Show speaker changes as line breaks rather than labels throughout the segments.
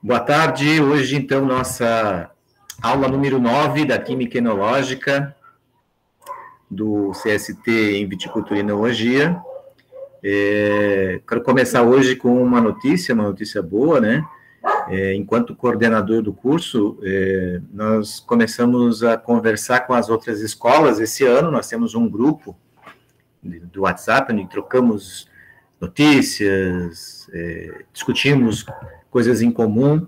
Boa tarde, hoje então nossa aula número 9 da Química Enológica do CST em Viticultura e Enologia. Quero começar hoje com uma notícia boa, né? Enquanto coordenador do curso, nós começamos a conversar com as outras escolas. Esse ano nós temos um grupo do WhatsApp, onde trocamos notícias, discutimos coisas em comum,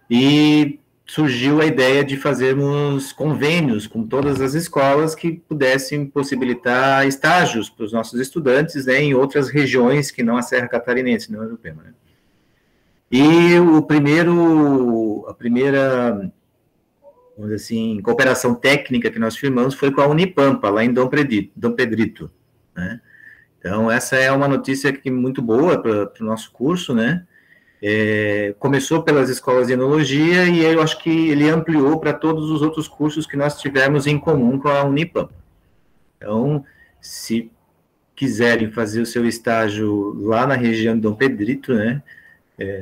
e surgiu a ideia de fazermos convênios com todas as escolas que pudessem possibilitar estágios para os nossos estudantes, né, em outras regiões que não a Serra Catarinense, não a Urupema, né? E a primeira, vamos dizer assim, cooperação técnica que nós firmamos foi com a Unipampa, lá em Dom Pedrito, né? Então, essa é uma notícia muito boa para o nosso curso, né? Começou pelas escolas de enologia e eu acho que ele ampliou para todos os outros cursos que nós tivemos em comum com a Unipampa. Então, se quiserem fazer o seu estágio lá na região de Dom Pedrito, né,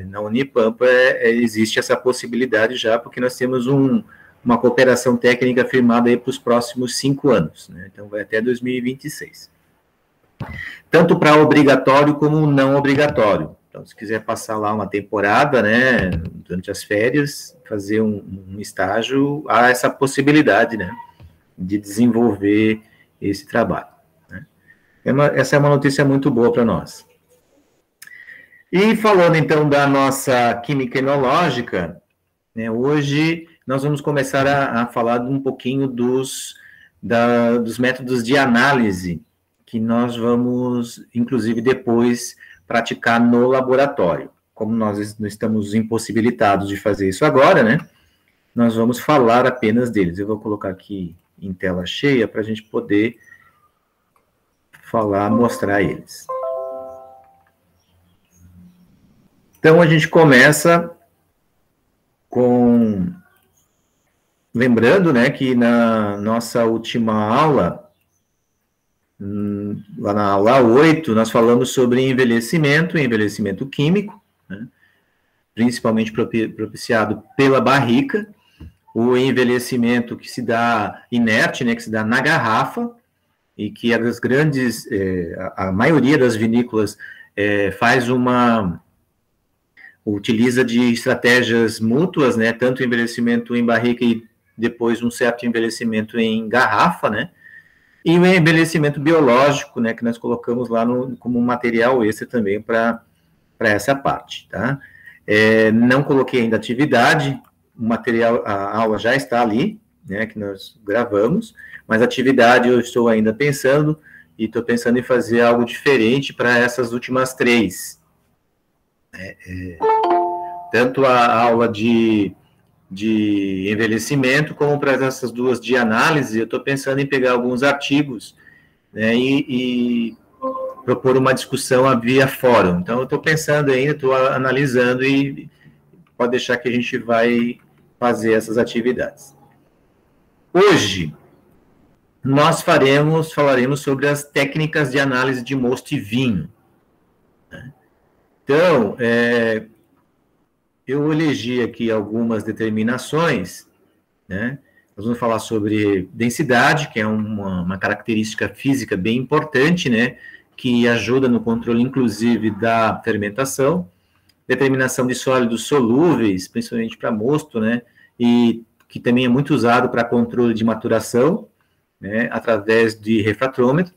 na Unipampa, existe essa possibilidade já, porque nós temos uma cooperação técnica firmada aí para os próximos 5 anos, né? Então vai até 2026. Tanto para obrigatório como não obrigatório. Então, se quiser passar lá uma temporada, né, durante as férias, fazer um estágio, há essa possibilidade, né, de desenvolver esse trabalho, né? Essa é uma notícia muito boa para nós. E falando, então, da nossa química enológica, né, hoje nós vamos começar a falar um pouquinho dos métodos de análise que nós vamos, inclusive, depois praticar no laboratório. Como nós não estamos impossibilitados de fazer isso agora, né, nós vamos falar apenas deles. Eu vou colocar aqui em tela cheia para a gente poder mostrar eles. Então, a gente começa lembrando, né, que na nossa última aula, lá na aula 8, nós falamos sobre envelhecimento químico, né, principalmente propiciado pela barrica, o envelhecimento que se dá inerte, né, que se dá na garrafa, e que a maioria das vinícolas utiliza de estratégias mútuas, né, tanto envelhecimento em barrica e depois um certo envelhecimento em garrafa, né, e o envelhecimento biológico, né, que nós colocamos lá como um material extra também para essa parte, tá? Não coloquei ainda atividade, a aula já está ali, né, que nós gravamos, mas atividade eu estou ainda pensando, e estou pensando em fazer algo diferente para essas últimas 3. Tanto a aula de envelhecimento, como para essas 2 de análise, eu estou pensando em pegar alguns artigos, né, e propor uma discussão via fórum. Então, eu estou pensando ainda, estou analisando, e pode deixar que a gente vai fazer essas atividades. Hoje, nós falaremos sobre as técnicas de análise de mosto e vinho, né? Então, eu elegi aqui algumas determinações, né? Nós vamos falar sobre densidade, que é uma característica física bem importante, né, que ajuda no controle, inclusive, da fermentação, determinação de sólidos solúveis, principalmente para mosto, né, e que também é muito usado para controle de maturação, né, através de refratômetro,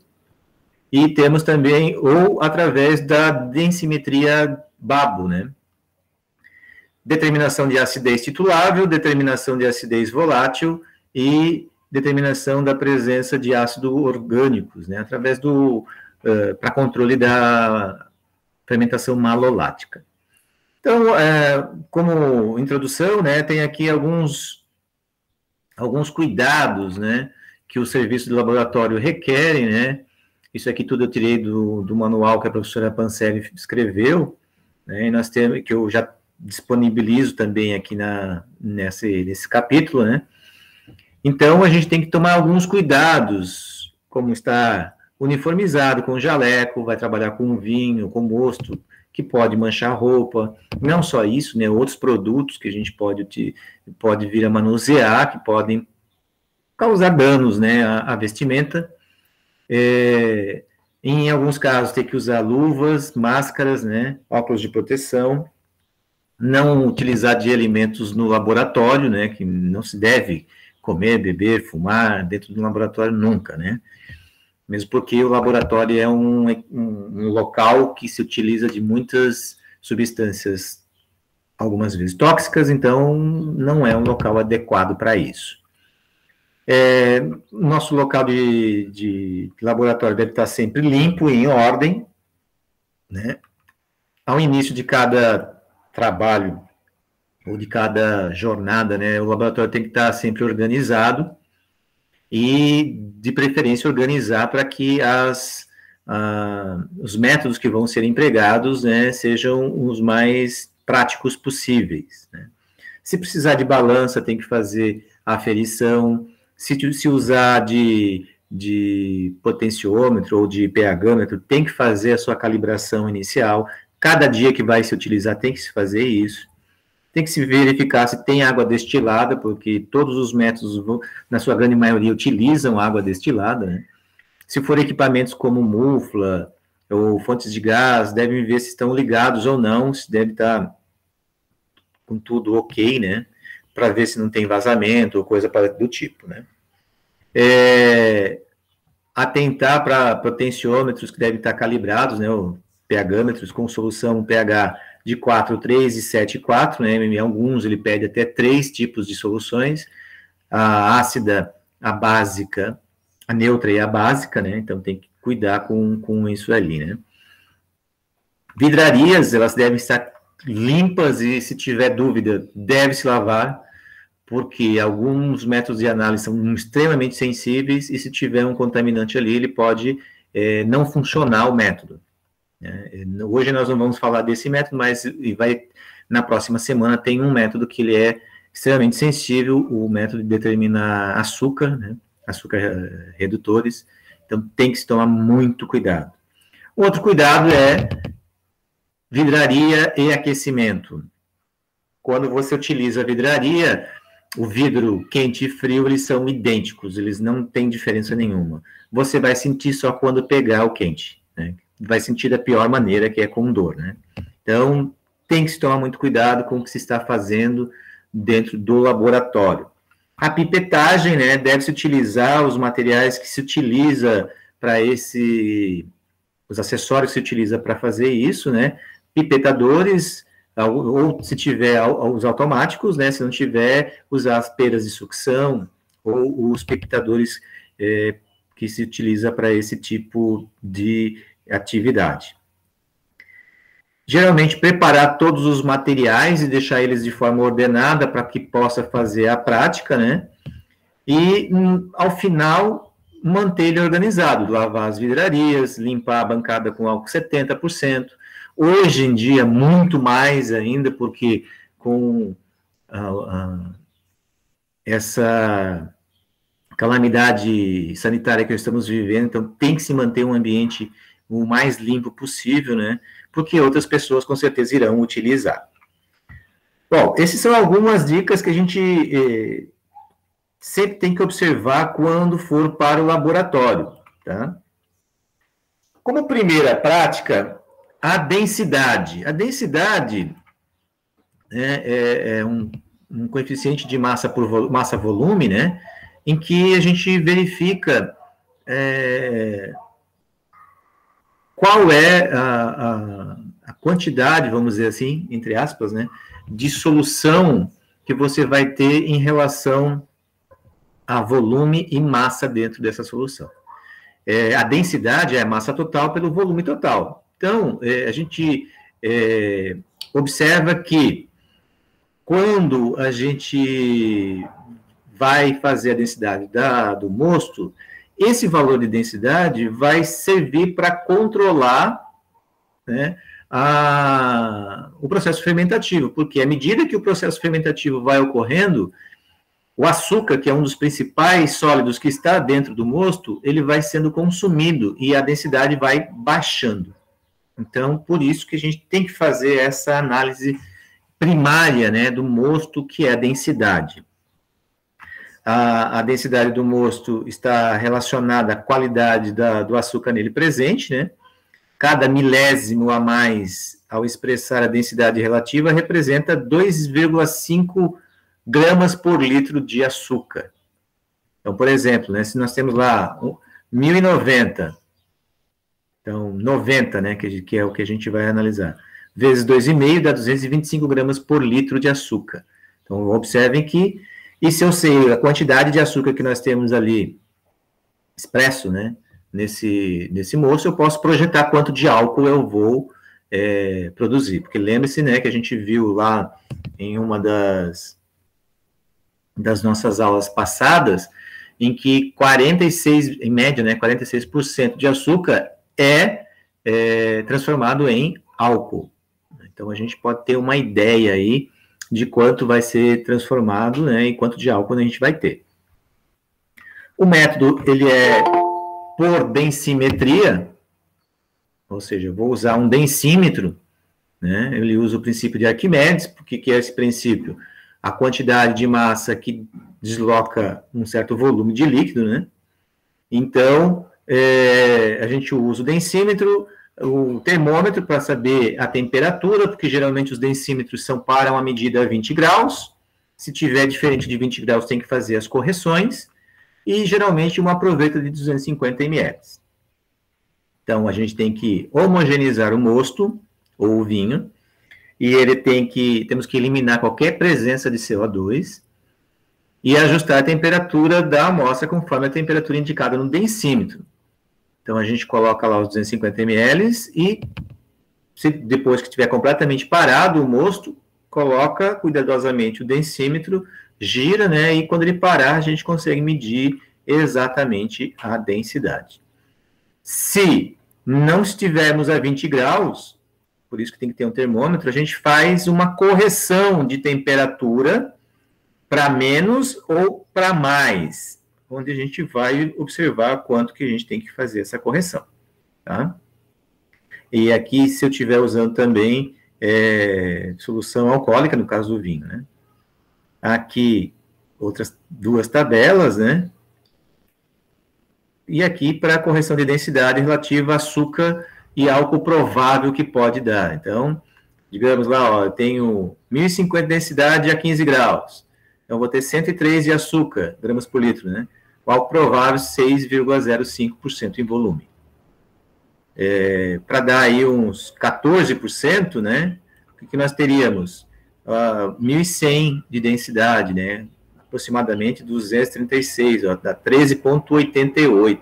e temos também, ou através da densimetria Babo, né, determinação de acidez titulável, determinação de acidez volátil e determinação da presença de ácido orgânicos, né, através para controle da fermentação malolática. Então, como introdução, né, tem aqui alguns cuidados, né, que o serviço de laboratório requerem, né. Isso aqui tudo eu tirei do manual que a professora Panseri escreveu, né, e nós temos, que eu já disponibilizo também aqui nesse capítulo, né. Então, a gente tem que tomar alguns cuidados, como estar uniformizado com jaleco, vai trabalhar com vinho, com mosto, que pode manchar a roupa. Não só isso, né? Outros produtos que a gente pode vir a manusear, que podem causar danos, né, à vestimenta. Em alguns casos, ter que usar luvas, máscaras, né, óculos de proteção, não utilizar de alimentos no laboratório, né, que não se deve comer, beber, fumar dentro do laboratório nunca, né, mesmo porque o laboratório é um local que se utiliza de muitas substâncias, algumas vezes tóxicas, então não é um local adequado para isso. Nosso local de laboratório deve estar sempre limpo e em ordem, né? Ao início de cada trabalho, ou de cada jornada, né, o laboratório tem que estar sempre organizado, e, de preferência, organizar para que os métodos que vão ser empregados, né, sejam os mais práticos possíveis, né? Se precisar de balança, tem que fazer a aferição. Se usar de potenciômetro ou de pHmetro, tem que fazer a sua calibração inicial. Cada dia que vai se utilizar, tem que se fazer isso. Tem que se verificar se tem água destilada, porque todos os métodos, na sua grande maioria, utilizam água destilada, né? Se for equipamentos como mufla ou fontes de gás, devem ver se estão ligados ou não, se deve estar com tudo ok, né? Para ver se não tem vazamento ou coisa do tipo, né? Atentar para potenciômetros que devem estar calibrados, né? O pHmetros com solução pH de 4,3 e 7,4, né? Em alguns ele pede até 3 tipos de soluções, a ácida, a básica, a neutra e a básica, né? Então tem que cuidar com isso ali, né? Vidrarias, elas devem estar limpas e, se tiver dúvida, deve-se lavar, porque alguns métodos de análise são extremamente sensíveis e, se tiver um contaminante ali, ele pode não funcionar o método. Hoje nós não vamos falar desse método, mas na próxima semana tem um método que ele é extremamente sensível, o método de determinar açúcar, né, açúcar redutores, então tem que se tomar muito cuidado. Outro cuidado é vidraria e aquecimento. Quando você utiliza a vidraria, o vidro quente e frio, eles são idênticos, eles não têm diferença nenhuma. Você vai sentir só quando pegar o quente, né? Vai sentir da pior maneira, que é com dor, né? Então, tem que se tomar muito cuidado com o que se está fazendo dentro do laboratório. A pipetagem, né, deve-se utilizar os materiais que se utiliza para os acessórios que se utiliza para fazer isso, né? Pipetadores, ou se tiver os automáticos, né? Se não tiver, usar as peras de sucção ou os pipetadores que se utiliza para esse tipo de atividade. Geralmente, preparar todos os materiais e deixar eles de forma ordenada para que possa fazer a prática, né? E, ao final, manter ele organizado, lavar as vidrarias, limpar a bancada com álcool 70%. Hoje em dia, muito mais ainda, porque com essa calamidade sanitária que estamos vivendo, então tem que se manter um ambiente o mais limpo possível, né? Porque outras pessoas com certeza irão utilizar. Bom, essas são algumas dicas que a gente sempre tem que observar quando for para o laboratório, tá? Como primeira prática, a densidade. A densidade é um coeficiente de massa por massa-volume, né? Em que a gente verifica qual é a quantidade, vamos dizer assim, entre aspas, né, de solução que você vai ter em relação a volume e massa dentro dessa solução. A densidade é a massa total pelo volume total. Então, a gente observa que quando a gente vai fazer a densidade do mosto, esse valor de densidade vai servir para controlar, né, o processo fermentativo, porque à medida que o processo fermentativo vai ocorrendo, o açúcar, que é um dos principais sólidos que está dentro do mosto, ele vai sendo consumido e a densidade vai baixando. Então, por isso que a gente tem que fazer essa análise primária, né, do mosto, que é a densidade. A densidade do mosto está relacionada à qualidade do açúcar nele presente, né? Cada milésimo a mais, ao expressar a densidade relativa, representa 2,5 gramas por litro de açúcar. Então, por exemplo, né, se nós temos lá 1090, então 90, né, que é o que a gente vai analisar, vezes 2,5 dá 225 gramas por litro de açúcar. Então, observem que, e se eu sei a quantidade de açúcar que nós temos ali expresso, né, nesse moço, eu posso projetar quanto de álcool eu vou produzir. Porque lembre-se, né, que a gente viu lá em uma das nossas aulas passadas, em que 46, em média, né, 46% de açúcar é transformado em álcool. Então, a gente pode ter uma ideia aí de quanto vai ser transformado, né, e quanto de álcool a gente vai ter. O método, ele é por densimetria, ou seja, eu vou usar um densímetro, né, ele usa o princípio de Arquimedes. Porque que é esse princípio? A quantidade de massa que desloca um certo volume de líquido, né? Então, a gente usa o densímetro, o termômetro para saber a temperatura, porque geralmente os densímetros são para uma medida a 20 graus. Se tiver diferente de 20 graus, tem que fazer as correções. E geralmente uma proveta de 250 ml. Então, a gente tem que homogeneizar o mosto, ou o vinho, e temos que eliminar qualquer presença de CO2 e ajustar a temperatura da amostra conforme a temperatura indicada no densímetro. Então, a gente coloca lá os 250 ml e, depois que estiver completamente parado o mosto, coloca cuidadosamente o densímetro, gira, né, e quando ele parar, a gente consegue medir exatamente a densidade. Se não estivermos a 20 graus, por isso que tem que ter um termômetro, a gente faz uma correção de temperatura para menos ou para mais, onde a gente vai observar quanto que a gente tem que fazer essa correção, tá? E aqui, se eu estiver usando também solução alcoólica, no caso do vinho, né? Aqui, outras duas tabelas, né? E aqui, para a correção de densidade relativa a açúcar e álcool provável que pode dar. Então, digamos lá, ó, eu tenho 1.050 de densidade a 15 graus. Então, vou ter 103 de açúcar, gramas por litro, né? O álcool provável, 6,05% em volume. Para dar aí uns 14%, né? O que nós teríamos? 1.100 de densidade, né? Aproximadamente 236, ó, dá 13,88,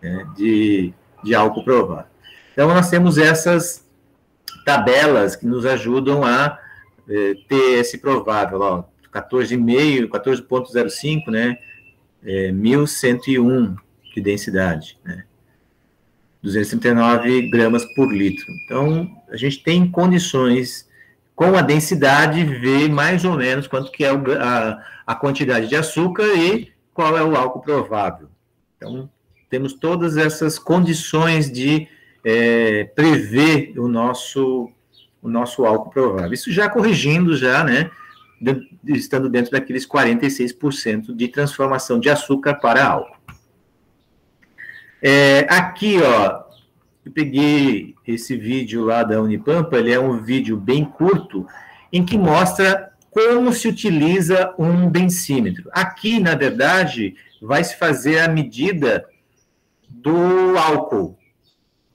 né, de álcool provável. Então, nós temos essas tabelas que nos ajudam a ter esse provável, ó, 14,05, né, 1.101 de densidade, né, 239 gramas por litro. Então, a gente tem condições, com a densidade, ver mais ou menos quanto que é a quantidade de açúcar e qual é o álcool provável. Então, temos todas essas condições de prever o nosso álcool provável. Isso já corrigindo, já, né, estando dentro daqueles 46% de transformação de açúcar para álcool. Aqui, ó, eu peguei esse vídeo lá da Unipampa, ele é um vídeo bem curto, em que mostra como se utiliza um densímetro. Aqui, na verdade, vai se fazer a medida do álcool,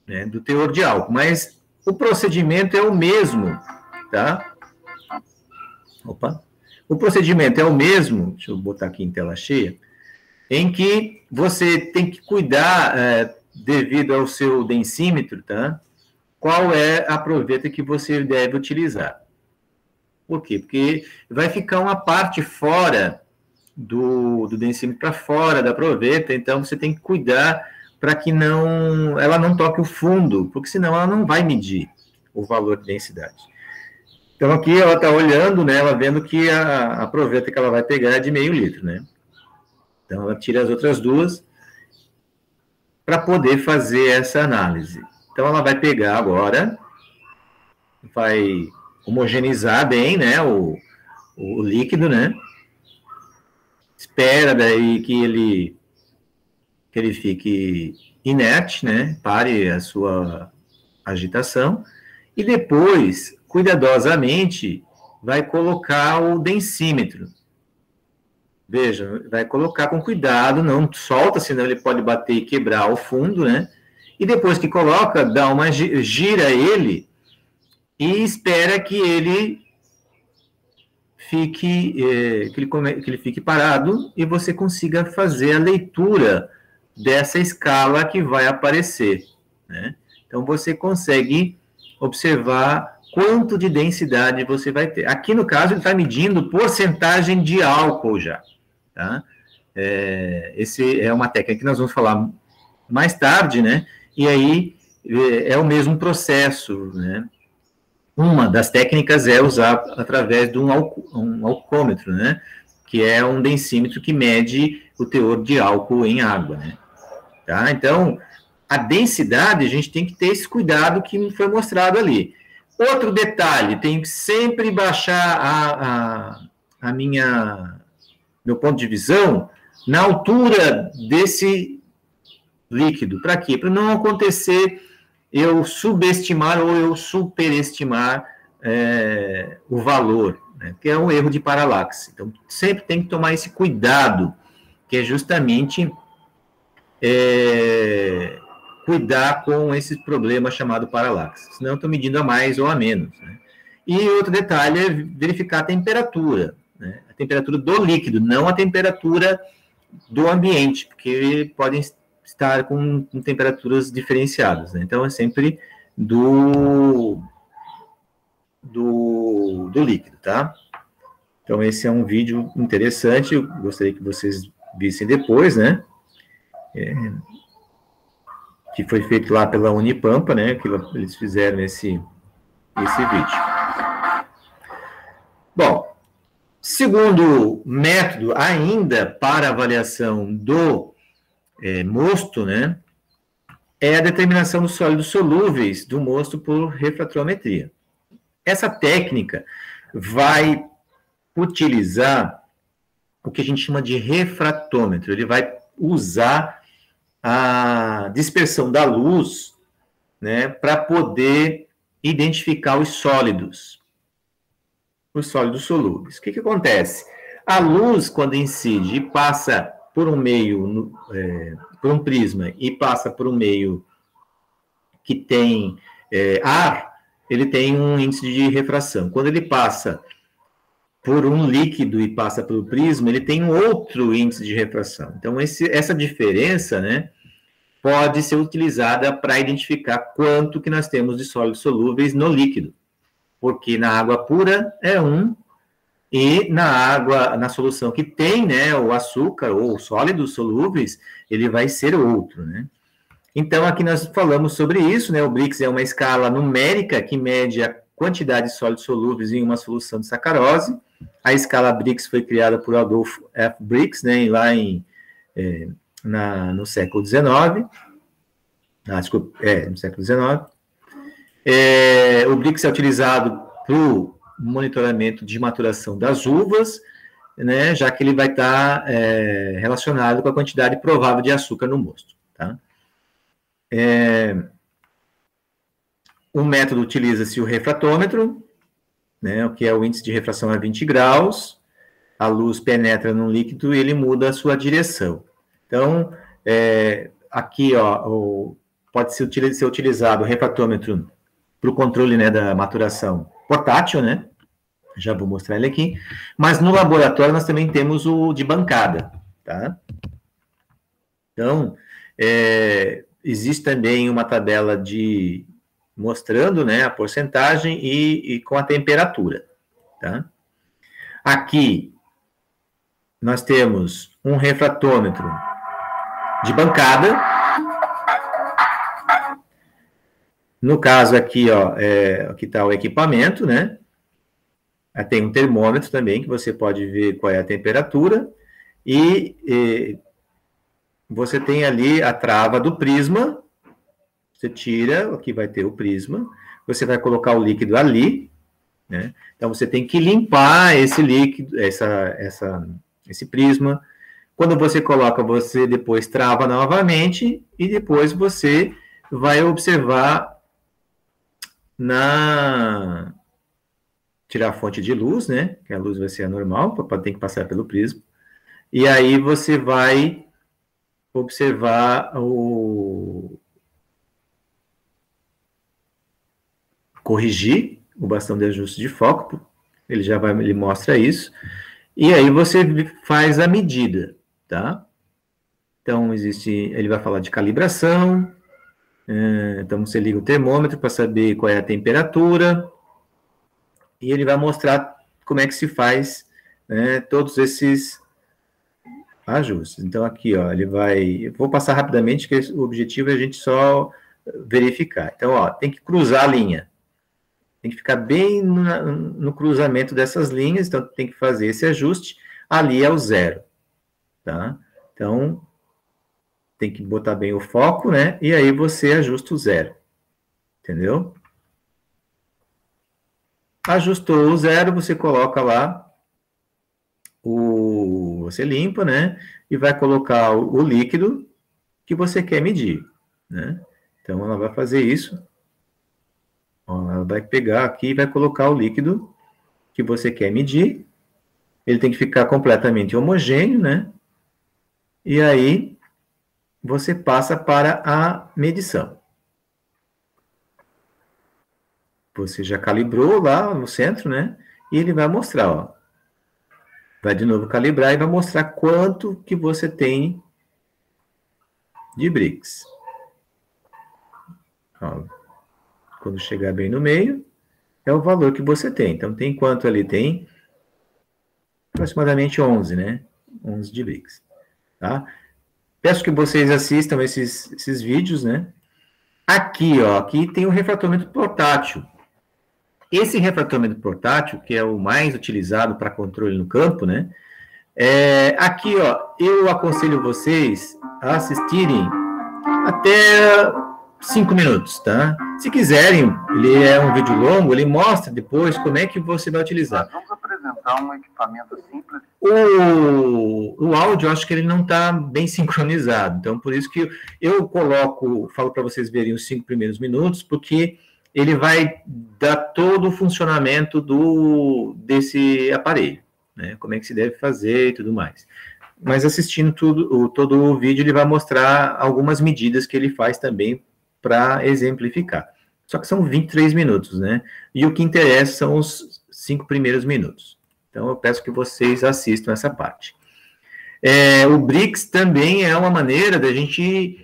né, do teor de álcool, mas o procedimento é o mesmo, tá? Opa! O procedimento é o mesmo, deixa eu botar aqui em tela cheia, em que você tem que cuidar, devido ao seu densímetro, tá? Qual é a proveta que você deve utilizar. Por quê? Porque vai ficar uma parte fora do densímetro, para fora da proveta, então você tem que cuidar para que ela não toque o fundo, porque senão ela não vai medir o valor de densidade. Então aqui ela está olhando, né, ela vendo que a proveta que ela vai pegar é de meio litro, né? Então ela tira as outras duas para poder fazer essa análise. Então, ela vai pegar agora, vai homogeneizar bem, né, o líquido, né? Espera daí que ele fique inerte, né? Pare a sua agitação. E depois, cuidadosamente, vai colocar o densímetro. Veja, vai colocar com cuidado, não solta, senão ele pode bater e quebrar o fundo, né? E depois que coloca, dá uma gira ele e espera que ele fique que ele fique parado e você consiga fazer a leitura dessa escala que vai aparecer, né? Então você consegue observar quanto de densidade você vai ter. Aqui no caso ele está medindo porcentagem de álcool já, tá? Esse é uma técnica que nós vamos falar mais tarde, né? E aí é o mesmo processo, né? Uma das técnicas é usar através de um alcoômetro, né? Que é um densímetro que mede o teor de álcool em água, né? Tá? Então, a densidade, a gente tem que ter esse cuidado que foi mostrado ali. Outro detalhe, tenho que sempre baixar meu ponto de visão na altura desse líquido. Para quê? Para não acontecer eu subestimar ou eu superestimar o valor, né? Que é um erro de paralaxe. Então, sempre tem que tomar esse cuidado, que é justamente cuidar com esse problema chamado paralaxe. Senão eu estou medindo a mais ou a menos, né? E outro detalhe é verificar a temperatura, né? A temperatura do líquido, não a temperatura do ambiente, porque podem estar com temperaturas diferenciadas, né? Então, é sempre do líquido, tá? Então, esse é um vídeo interessante, eu gostaria que vocês vissem depois, né? Que foi feito lá pela Unipampa, né? Que eles fizeram esse vídeo. Bom, segundo método, ainda para avaliação do mosto, né? É a determinação dos sólidos solúveis do mosto por refratometria. Essa técnica vai utilizar o que a gente chama de refratômetro. Ele vai usar a dispersão da luz, né, para poder identificar os sólidos solúveis. O que acontece? A luz, quando incide e passa por um meio, por um prisma, e passa por um meio que tem ar, ele tem um índice de refração. Quando ele passa por um líquido e passa pelo prisma, ele tem um outro índice de refração. Então, essa diferença, né, pode ser utilizada para identificar quanto que nós temos de sólidos solúveis no líquido. Porque na água pura é 1, e na solução que tem, né, o açúcar ou sólidos solúveis, ele vai ser outro, né? Então, aqui nós falamos sobre isso, né? O Brix é uma escala numérica que mede a quantidade de sólidos solúveis em uma solução de sacarose. A escala Brix foi criada por Adolf F. Brix, né, lá no século XIX. No século XIX. O Brix é utilizado para o monitoramento de maturação das uvas, né, já que ele vai estar relacionado com a quantidade provável de açúcar no mosto, tá? O método utiliza-se o refratômetro, né, que é o índice de refração a 20 graus, a luz penetra no líquido e ele muda a sua direção. Então, aqui, ó, pode ser utilizado o refratômetro para o controle, né, da maturação portátil, né? Já vou mostrar ele aqui. Mas no laboratório nós também temos o de bancada, tá? Então, existe também uma tabela mostrando, né, a porcentagem e com a temperatura, tá? Aqui nós temos um refratômetro de bancada. No caso aqui, ó, aqui está o equipamento, né? Tem um termômetro também, que você pode ver qual é a temperatura, e você tem ali a trava do prisma, Você tira, aqui vai ter o prisma, você vai colocar o líquido ali, né? Então, você tem que limpar esse líquido, esse prisma. Quando você coloca, você depois trava novamente e depois você vai observar tirar a fonte de luz, né? Que a luz vai ser a normal, tem que passar pelo prisma. E aí você vai observar corrigir o bastão de ajuste de foco, ele mostra isso, e aí você faz a medida, tá? Então, ele vai falar de calibração, então você liga o termômetro para saber qual é a temperatura, e ele vai mostrar como é que se faz, né, todos esses ajustes. Então, aqui, ó, vou passar rapidamente, que o objetivo é a gente só verificar. Então, ó, tem que cruzar a linha. Tem que ficar bem no cruzamento dessas linhas, então tem que fazer esse ajuste. Ali é o 0, tá? Então, tem que botar bem o foco, né? E aí você ajusta o 0, entendeu? Ajustou o 0, você coloca lá, você limpa, né? E vai colocar o líquido que você quer medir, né? Então, ela vai fazer isso. Ela vai pegar aqui e vai colocar o líquido que você quer medir. Ele tem que ficar completamente homogêneo, né? E aí, você passa para a medição. Você já calibrou lá no centro, né? E ele vai mostrar, ó. Vai de novo calibrar e vai mostrar quanto que você tem de Brix. Ó, quando chegar bem no meio, é o valor que você tem. Então, tem quanto ali? Tem aproximadamente 11, né? 11 de Brix, tá? Peço que vocês assistam esses vídeos, né? Aqui, ó, aqui tem o refratomento portátil. Esse refratomento portátil, que é o mais utilizado para controle no campo, né? Aqui, ó, eu aconselho vocês a assistirem até 5 minutos, tá? Se quiserem, ele é um vídeo longo, ele mostra depois como é que você vai utilizar.
Vamos apresentar um equipamento simples.
O áudio, eu acho que ele não está bem sincronizado, então por isso que eu falo para vocês verem os 5 primeiros minutos, porque ele vai dar todo o funcionamento desse aparelho, né? Como é que se deve fazer e tudo mais. Mas assistindo todo o vídeo, ele vai mostrar algumas medidas que ele faz também para exemplificar. Só que são 23 minutos, né? E o que interessa são os 5 primeiros minutos. Então, eu peço que vocês assistam essa parte. O Brix também é uma maneira da gente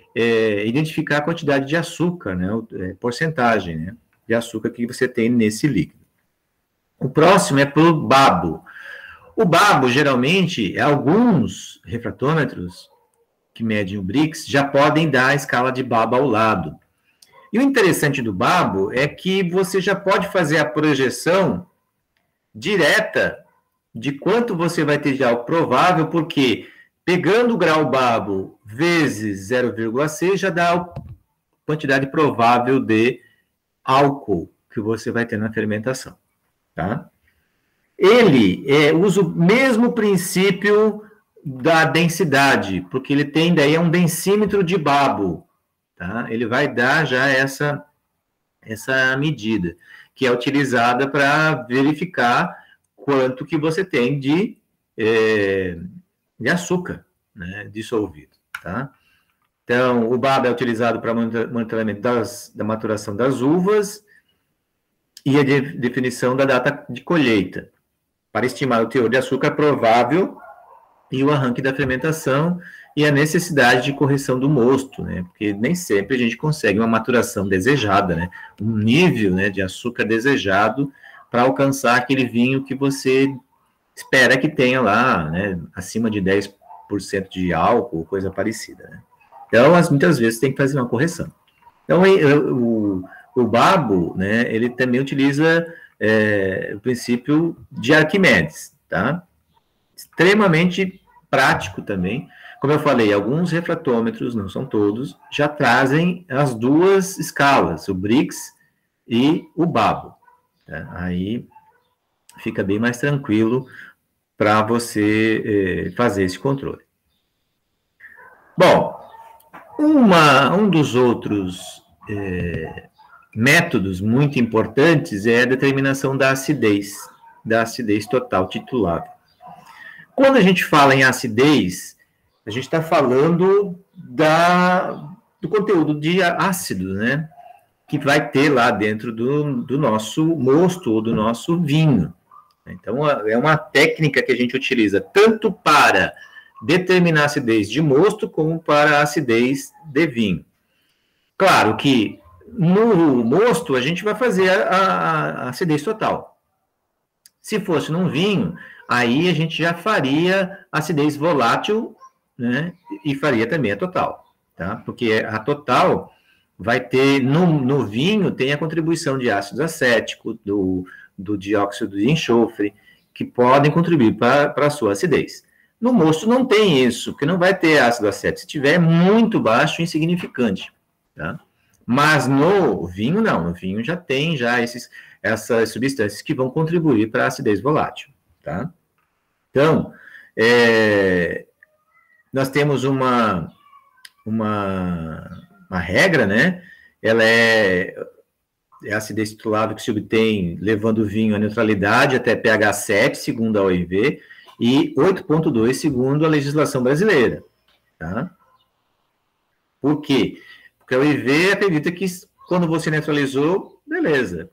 identificar a quantidade de açúcar, né? Porcentagem, né, de açúcar que você tem nesse líquido. O próximo é para o babo. O babo, geralmente, alguns refratômetros que medem o Brix já podem dar a escala de babo ao lado. E o interessante do babo é que você já pode fazer a projeção direta de quanto você vai ter de álcool provável, porque pegando o grau babo vezes 0,6 já dá a quantidade provável de álcool que você vai ter na fermentação, tá? Ele usa o mesmo princípio da densidade, porque ele tem daí um densímetro de babo, tá? Ele vai dar já essa medida, que é utilizada para verificar quanto que você tem de açúcar, né, dissolvido, tá? Então, o babo é utilizado para monitoramento da maturação das uvas e a definição da data de colheita, para estimar o teor de açúcar provável e o arranque da fermentação e a necessidade de correção do mosto, né? Porque nem sempre a gente consegue uma maturação desejada, né? Um nível, né, de açúcar desejado para alcançar aquele vinho que você espera que tenha lá, né, acima de 10% de álcool, coisa parecida, né? Então, muitas vezes tem que fazer uma correção. Então, o babo, né, ele também utiliza o princípio de Arquimedes, tá? Extremamente prático também. Como eu falei, alguns refratômetros, não são todos, já trazem as duas escalas, o Brix e o Babo. Tá? Aí fica bem mais tranquilo para você fazer esse controle. Bom, um dos outros métodos muito importantes é a determinação da acidez total titulável. Quando a gente fala em acidez, a gente está falando do conteúdo de ácido, né? Que vai ter lá dentro do nosso mosto ou do nosso vinho. Então, é uma técnica que a gente utiliza tanto para determinar a acidez de mosto como para a acidez de vinho. Claro que no mosto a gente vai fazer a acidez total. Se fosse num vinho, aí a gente já faria acidez volátil, né, e faria também a total, tá? Porque a total vai ter, no vinho, tem a contribuição de ácido acético, do dióxido de enxofre, que podem contribuir para a sua acidez. No mosto não tem isso, porque não vai ter ácido acético. Se tiver, é muito baixo e insignificante, tá? Mas no vinho, não. No vinho já tem essas substâncias que vão contribuir para a acidez volátil, tá? Então, nós temos uma regra, né? Ela é a acidez titulável que se obtém levando o vinho à neutralidade até pH 7, segundo a OIV, e 8,2, segundo a legislação brasileira. Tá? Por quê? Porque a OIV acredita que quando você neutralizou, beleza,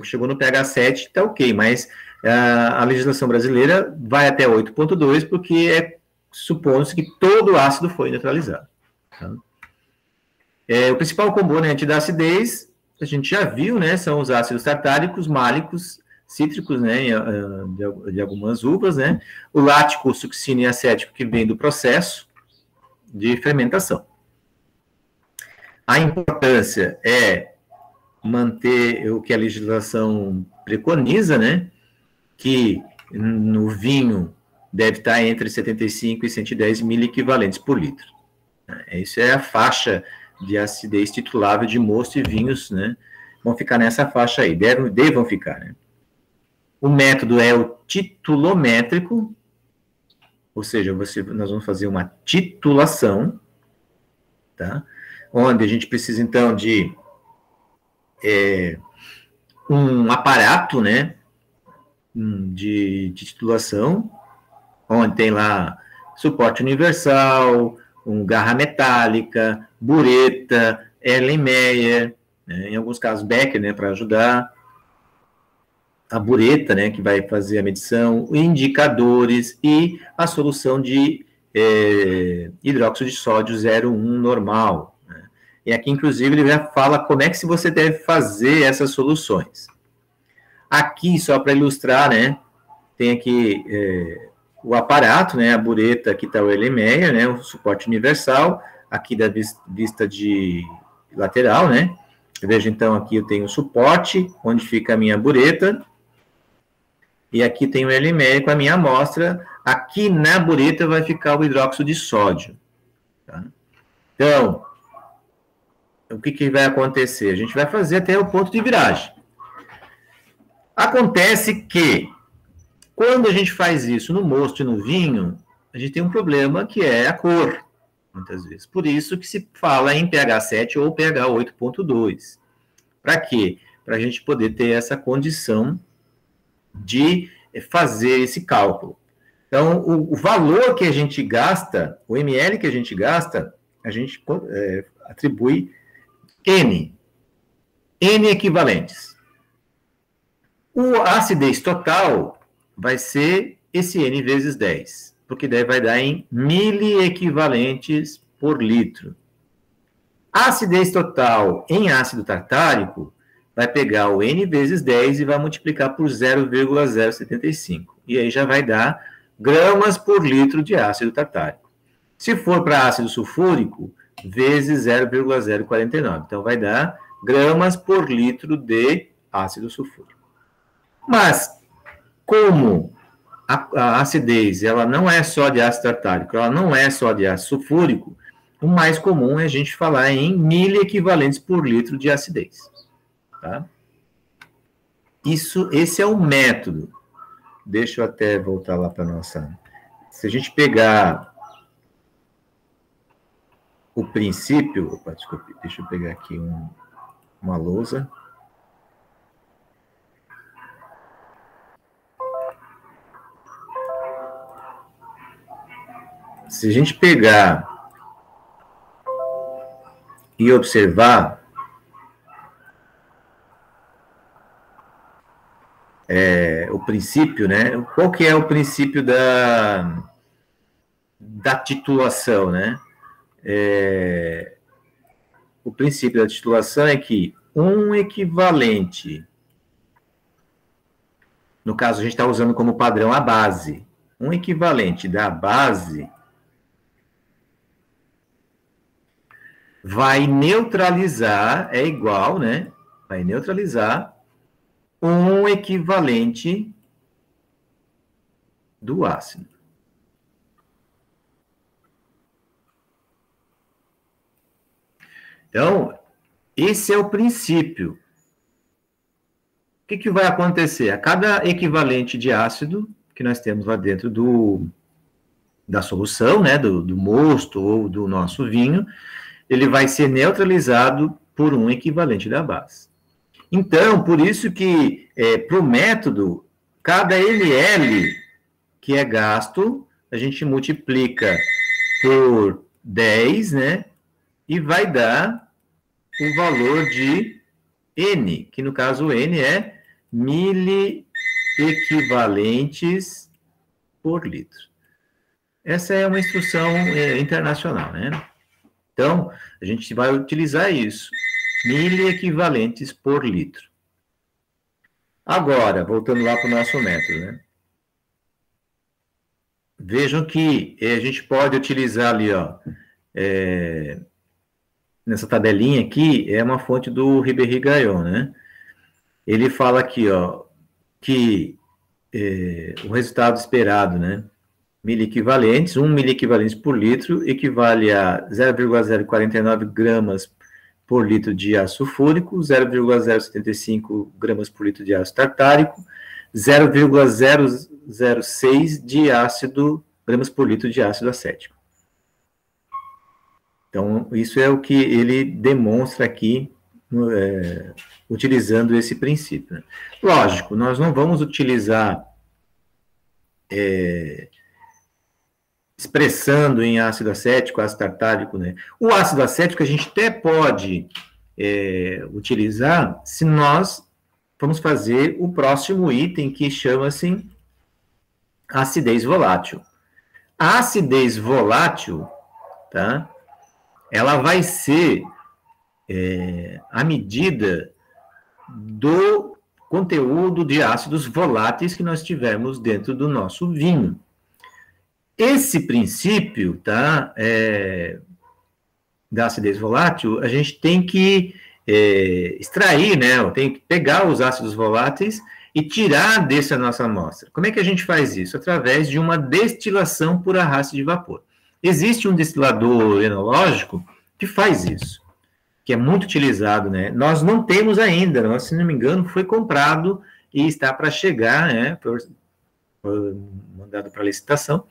chegou no pH 7, tá ok, mas a legislação brasileira vai até 8,2, porque supõe-se que todo o ácido foi neutralizado. Tá? O principal componente da acidez, a gente já viu, né, são os ácidos tartáricos, málicos, cítricos, né, de algumas uvas, né, o lático, o succino e acético, que vem do processo de fermentação. A importância é manter o que a legislação preconiza, né, que no vinho deve estar entre 75 e 110 miliequivalentes por litro. Isso é a faixa de acidez titulável de mosto e vinhos, né, vão ficar nessa faixa aí, devam ficar, né. O método é o titulométrico, ou seja, nós vamos fazer uma titulação, tá, onde a gente precisa, então, de um aparato, né, de titulação, onde tem lá suporte universal, garra metálica, bureta, Erlenmeyer, né, em alguns casos Becker, né, para ajudar, a bureta, né, que vai fazer a medição, indicadores e a solução de hidróxido de sódio 0,1 normal. Né. E aqui, inclusive, ele já fala como é que você deve fazer essas soluções. Aqui, só para ilustrar, né, tem aqui o aparato, né, a bureta, aqui está o Erlenmeyer, né, o suporte universal, aqui da vista de lateral, né, veja, então, aqui eu tenho o suporte, onde fica a minha bureta, e aqui tem o Erlenmeyer com a minha amostra, aqui na bureta vai ficar o hidróxido de sódio. Tá? Então, o que vai acontecer? A gente vai fazer até o ponto de viragem. Acontece que, quando a gente faz isso no mosto e no vinho, a gente tem um problema que é a cor, muitas vezes. Por isso que se fala em pH 7 ou pH 8,2. Para quê? Para a gente poder ter essa condição de fazer esse cálculo. Então, o valor que a gente gasta, o ml que a gente gasta, a gente atribui N equivalentes. A acidez total vai ser esse N vezes 10, porque daí vai dar em miliequivalentes por litro. A acidez total em ácido tartárico vai pegar o N vezes 10 e vai multiplicar por 0,075. E aí já vai dar gramas por litro de ácido tartárico. Se for para ácido sulfúrico, vezes 0,049. Então, vai dar gramas por litro de ácido sulfúrico. Mas, como a acidez, ela não é só de ácido tartárico, ela não é só de ácido sulfúrico, o mais comum é a gente falar em miliequivalentes por litro de acidez. Tá? Esse é o método. Deixa eu até voltar lá para a nossa... Se a gente pegar o princípio... Opa, desculpe, deixa eu pegar aqui uma lousa. Se a gente pegar e observar, o princípio, né? Qual que é o princípio da titulação, né? O princípio da titulação é que um equivalente, no caso a gente está usando como padrão a base, um equivalente da base vai neutralizar, é igual, né? Vai neutralizar um equivalente do ácido. Então, esse é o princípio. O que vai acontecer? A cada equivalente de ácido que nós temos lá dentro da solução, né, do mosto ou do nosso vinho, ele vai ser neutralizado por um equivalente da base. Então, por isso que, para o método, cada ml que é gasto, a gente multiplica por 10, né, e vai dar o valor de N, que no caso N é miliequivalentes por litro. Essa é uma instrução internacional, né? Então, a gente vai utilizar isso, miliequivalentes por litro. Agora, voltando lá para o nosso método, né? Vejam que a gente pode utilizar ali, ó, nessa tabelinha aqui, é uma fonte do Ribéry-Gaillon, né? Ele fala aqui, ó, que o resultado esperado, né? Miliequivalentes, 1 miliequivalente por litro equivale a 0,049 gramas por litro de ácido sulfúrico, 0,075 gramas por litro de ácido tartárico, 0,006 gramas por litro de ácido acético. Então, isso é o que ele demonstra aqui, utilizando esse princípio. Né? Lógico, nós não vamos utilizar expressando em ácido acético, ácido tartárico, né? O ácido acético a gente até pode utilizar se nós vamos fazer o próximo item que chama-se acidez volátil. A acidez volátil, tá? Ela vai ser a medida do conteúdo de ácidos voláteis que nós tivermos dentro do nosso vinho. Esse princípio, tá, da acidez volátil, a gente tem que extrair, né, tem que pegar os ácidos voláteis e tirar dessa nossa amostra. Como é que a gente faz isso? Através de uma destilação por arraste de vapor. Existe um destilador enológico que faz isso, que é muito utilizado, né? Nós não temos ainda, nós, se não me engano, foi comprado e está para chegar, né, foi mandado para licitação,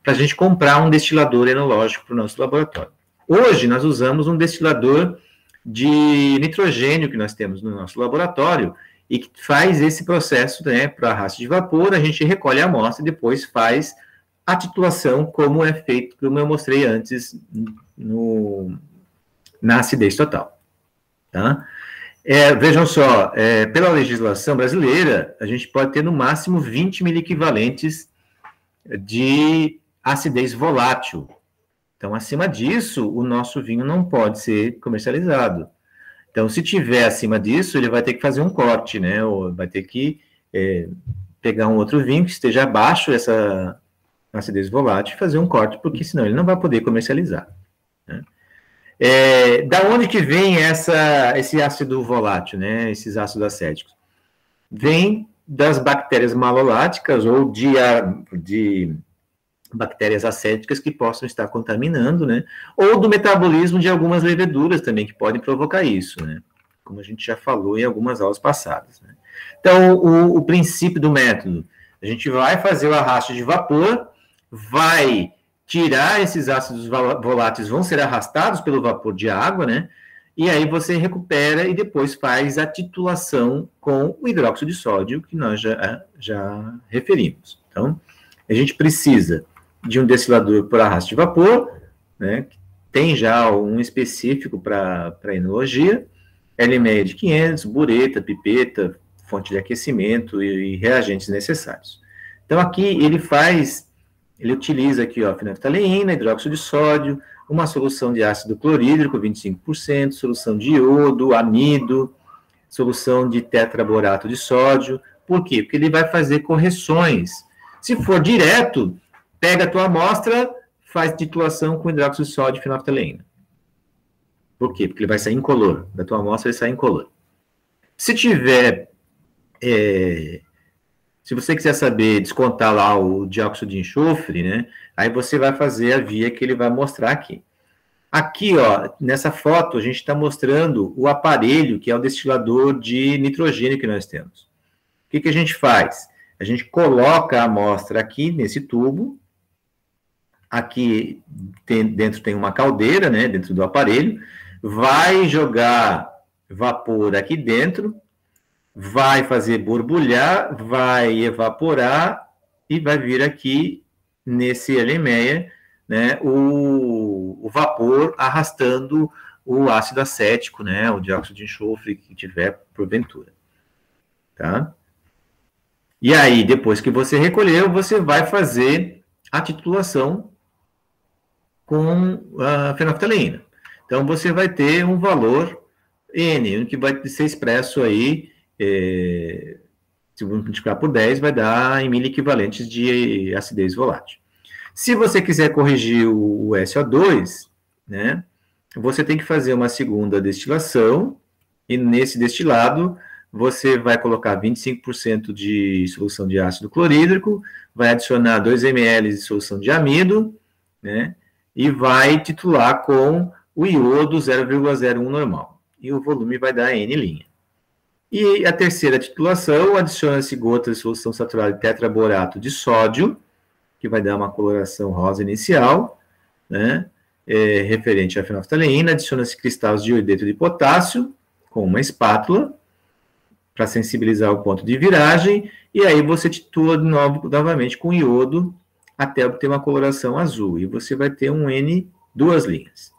para a gente comprar um destilador enológico para o nosso laboratório. Hoje, nós usamos um destilador de nitrogênio que nós temos no nosso laboratório e que faz esse processo, né, para arraste de vapor, a gente recolhe a amostra e depois faz a titulação, como é feito, como eu mostrei antes, na acidez total. Tá? Vejam só, pela legislação brasileira, a gente pode ter no máximo 20 miliequivalentes de acidez volátil. Então, acima disso, o nosso vinho não pode ser comercializado. Então, se tiver acima disso, ele vai ter que fazer um corte, né? Ou vai ter que pegar um outro vinho que esteja abaixo dessa acidez volátil e fazer um corte, porque senão ele não vai poder comercializar. Né? Da onde que vem esse ácido volátil, né? Esses ácidos acéticos? Vem das bactérias maloláticas ou de bactérias acéticas que possam estar contaminando, né? Ou do metabolismo de algumas leveduras também, que podem provocar isso, né? Como a gente já falou em algumas aulas passadas, né? Então, o princípio do método, a gente vai fazer o arrasto de vapor, vai tirar esses ácidos voláteis, vão ser arrastados pelo vapor de água, né? E aí você recupera e depois faz a titulação com o hidróxido de sódio, que nós já referimos. Então, a gente precisa de um destilador por arrasto de vapor, né? Tem já um específico para enologia, LME de 500, bureta, pipeta, fonte de aquecimento e reagentes necessários. Então, aqui ele utiliza aqui, ó, fenolftaleína, hidróxido de sódio, uma solução de ácido clorídrico, 25%, solução de iodo, amido, solução de tetraborato de sódio. Por quê? Porque ele vai fazer correções. Se for direto, pega a tua amostra, faz titulação com hidróxido de sódio e fenolftaleína. Por quê? Porque ele vai sair incolor. Da tua amostra, ele sai incolor. Se tiver... se você quiser saber, descontar lá o dióxido de enxofre, né? Aí você vai fazer a via que ele vai mostrar aqui. Aqui, ó, nessa foto, a gente está mostrando o aparelho, que é o destilador de nitrogênio que nós temos. O que a gente faz? A gente coloca a amostra aqui nesse tubo. Aqui dentro tem uma caldeira, né? Dentro do aparelho. Vai jogar vapor aqui dentro. Vai fazer borbulhar, vai evaporar e vai vir aqui nesse LMEA, né, o vapor arrastando o ácido acético, né, o dióxido de enxofre que tiver porventura, tá? E aí, depois que você recolheu, você vai fazer a titulação com a fenolftaleína. Então, você vai ter um valor N, que vai ser expresso aí, se multiplicar por 10, vai dar em miliequivalentes de acidez volátil. Se você quiser corrigir o SO2, né, você tem que fazer uma segunda destilação, e nesse destilado, você vai colocar 25% de solução de ácido clorídrico, vai adicionar 2 ml de solução de amido, né, e vai titular com o iodo 0,01 normal. E o volume vai dar N'. E a terceira titulação, adiciona-se gotas de solução saturada de tetraborato de sódio, que vai dar uma coloração rosa inicial, né, referente à fenolftaleína, adiciona-se cristais de iodeto de potássio, com uma espátula, para sensibilizar o ponto de viragem, e aí você titula novamente com iodo, até obter uma coloração azul, e você vai ter um N, 2 linhas.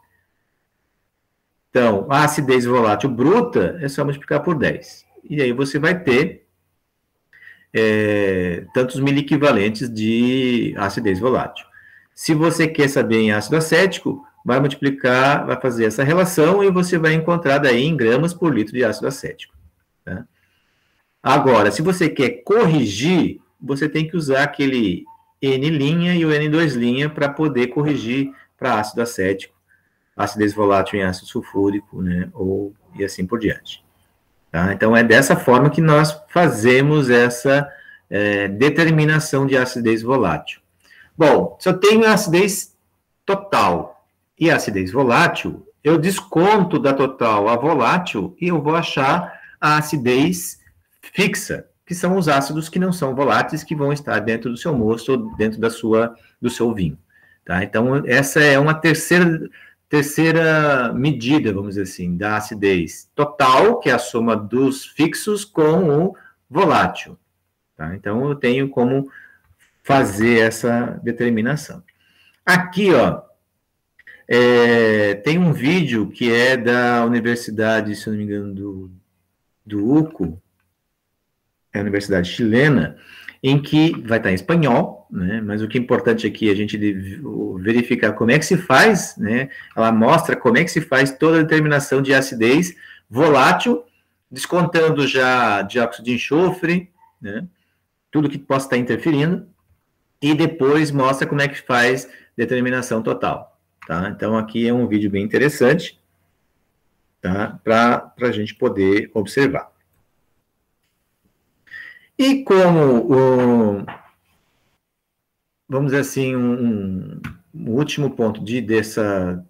Então, a acidez volátil bruta é só multiplicar por 10. E aí você vai ter tantos miliequivalentes de acidez volátil. Se você quer saber em ácido acético, vai multiplicar, vai fazer essa relação e você vai encontrar daí em gramas por litro de ácido acético. Tá? Agora, se você quer corrigir, você tem que usar aquele N' e o N2' para poder corrigir para ácido acético, acidez volátil em ácido sulfúrico, né, e assim por diante. Tá? Então, é dessa forma que nós fazemos essa determinação de acidez volátil. Bom, se eu tenho acidez total e acidez volátil, eu desconto da total a volátil e eu vou achar a acidez fixa, que são os ácidos que não são voláteis, que vão estar dentro do seu mosto ou dentro do seu vinho. Tá? Então, essa é uma terceira medida, vamos dizer assim, da acidez total, que é a soma dos fixos com o volátil. Tá? Então, eu tenho como fazer essa determinação. Aqui, ó, tem um vídeo que é da Universidade, se eu não me engano, do UCO, é a Universidade Chilena, em que vai estar em espanhol, né, mas o que é importante aqui é a gente verificar como é que se faz, né, ela mostra como é que se faz toda a determinação de acidez volátil, descontando já dióxido de enxofre, né, tudo que possa estar interferindo, e depois mostra como é que faz determinação total, tá? Então, aqui é um vídeo bem interessante, tá, para a gente poder observar. E como, vamos dizer assim, um último ponto dessa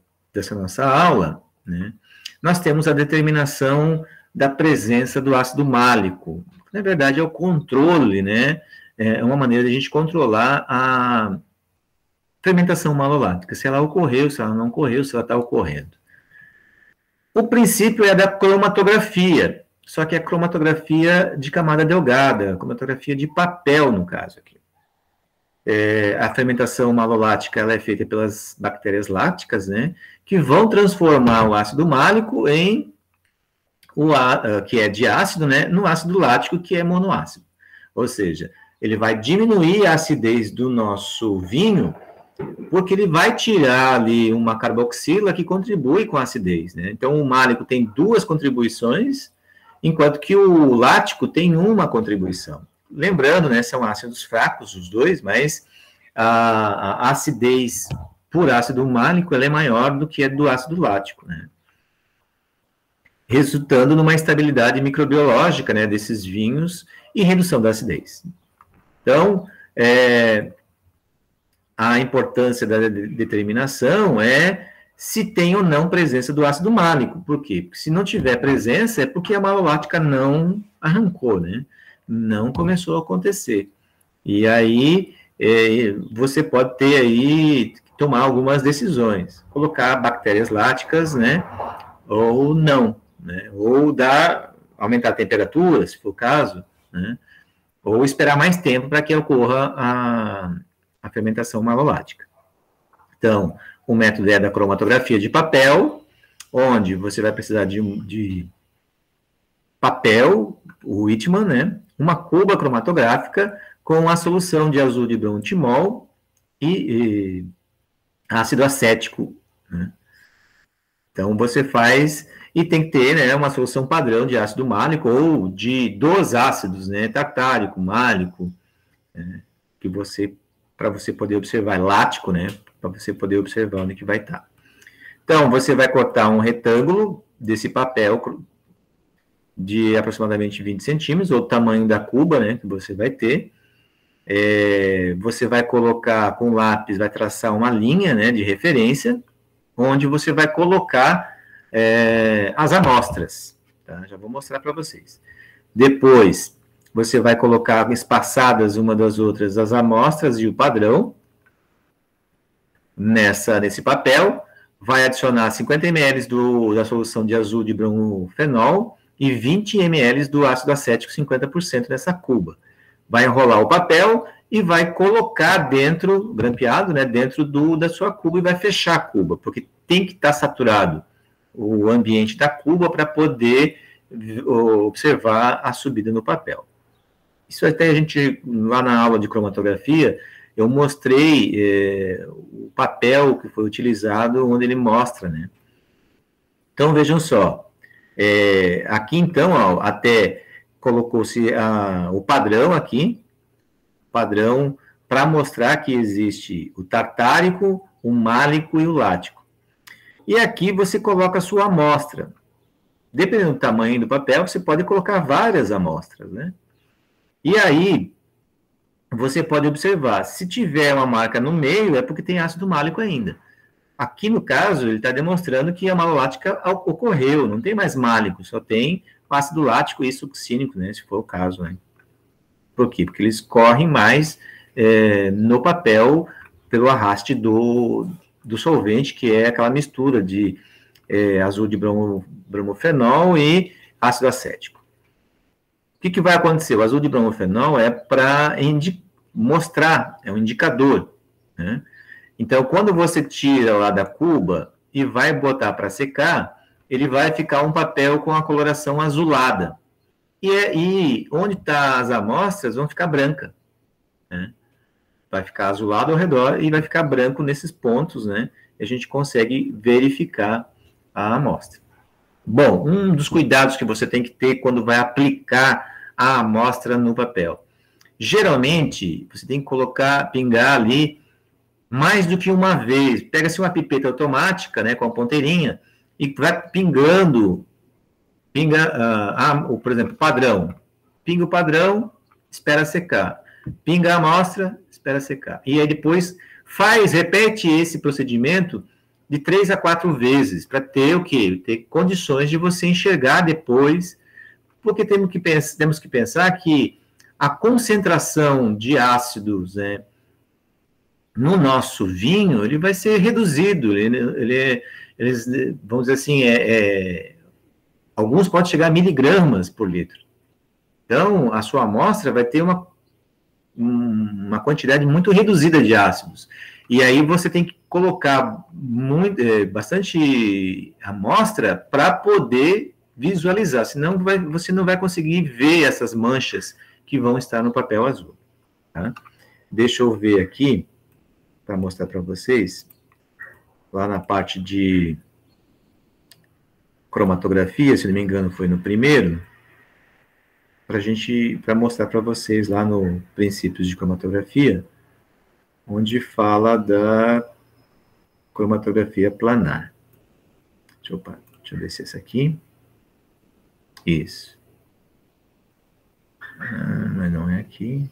nossa aula, né, nós temos a determinação da presença do ácido málico. Na verdade, é o controle, né, é uma maneira de a gente controlar a fermentação malolática, se ela ocorreu, se ela não ocorreu, se ela está ocorrendo. O princípio é da cromatografia, só que é cromatografia de camada delgada, cromatografia de papel, no caso aqui. A fermentação malolática ela é feita pelas bactérias lácticas, né, que vão transformar o ácido málico em que é diácido, né, no ácido lático, que é monoácido. Ou seja, ele vai diminuir a acidez do nosso vinho, porque ele vai tirar ali uma carboxila que contribui com a acidez, né? Então, o málico tem duas contribuições, enquanto que o lático tem uma contribuição. Lembrando, né, são ácidos fracos os dois, mas a acidez por ácido málico ela é maior do que a do ácido lático, né? Resultando numa estabilidade microbiológica, né, desses vinhos e redução da acidez. Então, a importância da determinação é se tem ou não presença do ácido málico. Por quê? Porque se não tiver presença, é porque a malolática não arrancou, né? Não começou a acontecer. E aí, você pode ter aí, tomar algumas decisões. Colocar bactérias láticas, né? Ou não, né? Ou aumentar a temperatura, se for o caso, né? Ou esperar mais tempo para que ocorra a fermentação malolática. Então, o método é da cromatografia de papel, onde você vai precisar de papel, o Whitman, né? Uma cuba cromatográfica com a solução de azul de brontimol e ácido acético, né? Então, você faz, e tem que ter, né, uma solução padrão de ácido málico ou dos ácidos, né, tartárico, málico, que para você poder observar, lático, né, para você poder observar onde que vai estar. Então, você vai cortar um retângulo desse papel de aproximadamente 20 centímetros, ou o tamanho da cuba, né, que você vai ter. Você vai colocar com lápis, vai traçar uma linha, né, de referência, onde você vai colocar as amostras. Tá? Já vou mostrar para vocês. Depois, você vai colocar espaçadas uma das outras as amostras e o padrão nesse papel, vai adicionar 50 ml da solução de azul de bromofenol e 20 ml do ácido acético, 50% nessa cuba. Vai enrolar o papel e vai colocar dentro, grampeado, né, dentro da sua cuba e vai fechar a cuba, porque tem que estar saturado o ambiente da cuba para poder observar a subida no papel. Isso até a gente, lá na aula de cromatografia, eu mostrei o papel que foi utilizado, onde ele mostra, né? Então, vejam só, aqui então, ó, até colocou-se o padrão aqui, padrão para mostrar que existe o tartárico, o málico e o lático. E aqui você coloca a sua amostra. Dependendo do tamanho do papel, você pode colocar várias amostras, né? E aí, você pode observar, se tiver uma marca no meio, é porque tem ácido málico ainda. Aqui, no caso, ele está demonstrando que a malolática ocorreu, não tem mais málico, só tem ácido lático e succínico, né, se for o caso, né? Por quê? Porque eles correm mais no papel pelo arraste do solvente, que é aquela mistura de azul de bromofenol e ácido acético. O que vai acontecer? O azul de bromofenol é para mostrar, é um indicador, né? Então, quando você tira lá da cuba e vai botar para secar, ele vai ficar um papel com a coloração azulada. E onde tá as amostras vão ficar branca, né? Vai ficar azulado ao redor e vai ficar branco nesses pontos, né? E a gente consegue verificar a amostra. Bom, um dos cuidados que você tem que ter quando vai aplicar a amostra no papel. Geralmente, você tem que pingar ali mais do que uma vez. Pega-se uma pipeta automática, né, com a ponteirinha, e vai pingando, por exemplo, padrão. Pinga o padrão, espera secar. Pinga a amostra, espera secar. E aí depois repete esse procedimento de 3 a 4 vezes, para ter o quê? Ter condições de você enxergar depois, porque temos que pensar que a concentração de ácidos, né, no nosso vinho, ele vai ser reduzido, eles, vamos dizer assim, alguns podem chegar a miligramas por litro. Então, a sua amostra vai ter uma quantidade muito reduzida de ácidos. E aí você tem que colocar bastante amostra para poder visualizar, senão você não vai conseguir ver essas manchas que vão estar no papel azul. Tá? Deixa eu ver aqui, para mostrar para vocês, lá na parte de cromatografia, se não me engano foi no primeiro, para mostrar para vocês lá no Princípios de Cromatografia, onde fala da cromatografia planar. Deixa eu ver se é esse aqui. Isso. Mas não é aqui.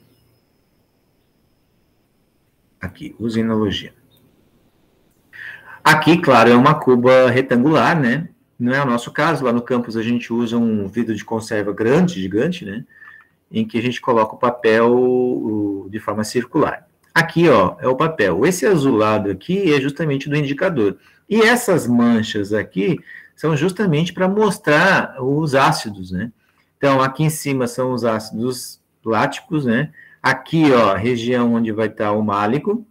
Aqui, usinologia. Aqui, claro, é uma cuba retangular, né? Não é o nosso caso, lá no campus a gente usa um vidro de conserva grande, gigante, né? Em que a gente coloca o papel de forma circular. Aqui, ó, é o papel. Esse azulado aqui é justamente do indicador. E essas manchas aqui são justamente para mostrar os ácidos, né? Então, aqui em cima são os ácidos láticos, né? Aqui, ó, a região onde vai estar o málico.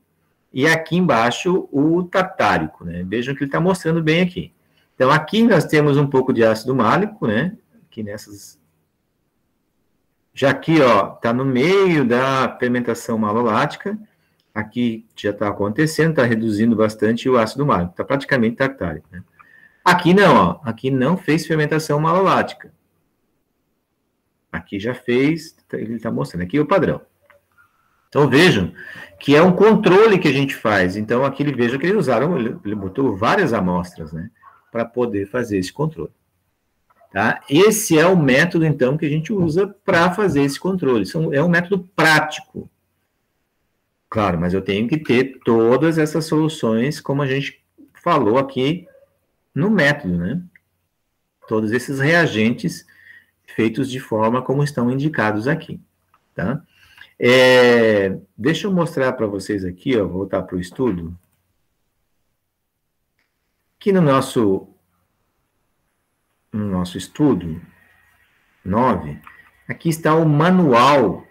E aqui embaixo o tartárico, né? Vejam que ele está mostrando bem aqui. Então, aqui nós temos um pouco de ácido málico, né? Aqui nessas... Já aqui, ó, está no meio da fermentação malolática. Aqui já está acontecendo, está reduzindo bastante o ácido málico. Está praticamente tartárico, né? Aqui não, ó. Aqui não fez fermentação malolática. Aqui já fez, ele está mostrando. Aqui é o padrão. Então, vejam que é um controle que a gente faz. Então, aqui veja que ele botou várias amostras, né? Para poder fazer esse controle. Tá? Esse é o método, então, que a gente usa para fazer esse controle. É um método prático. Claro, mas eu tenho que ter todas essas soluções, como a gente falou aqui no método, né? Todos esses reagentes feitos de forma como estão indicados aqui, tá? Deixa eu mostrar para vocês aqui, ó, voltar para o estudo. Aqui no nosso estudo 9, aqui está o manual,